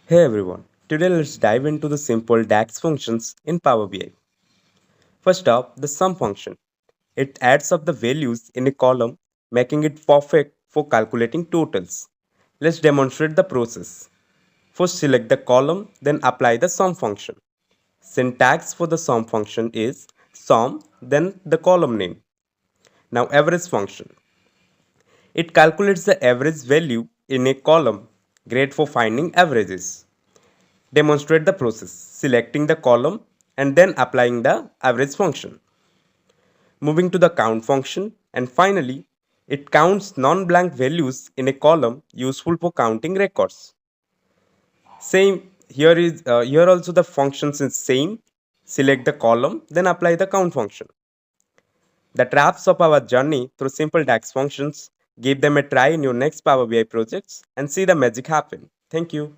Hey everyone, today let's dive into the simple DAX functions in Power BI. First up, the sum function. It adds up the values in a column, making it perfect for calculating totals. Let's demonstrate the process. First select the column, then apply the sum function. Syntax for the sum function is sum, then the column name. Now average function. It calculates the average value in a column, great for finding averages. Demonstrate the process, selecting the column and then applying the average function. Moving to the count function, and finally, it counts non-blank values in a column useful for counting records. Same here also the functions is same. Select the column, then apply the count function. That wraps up our journey through simple DAX functions. Give them a try in your next Power BI projects and see the magic happen. Thank you.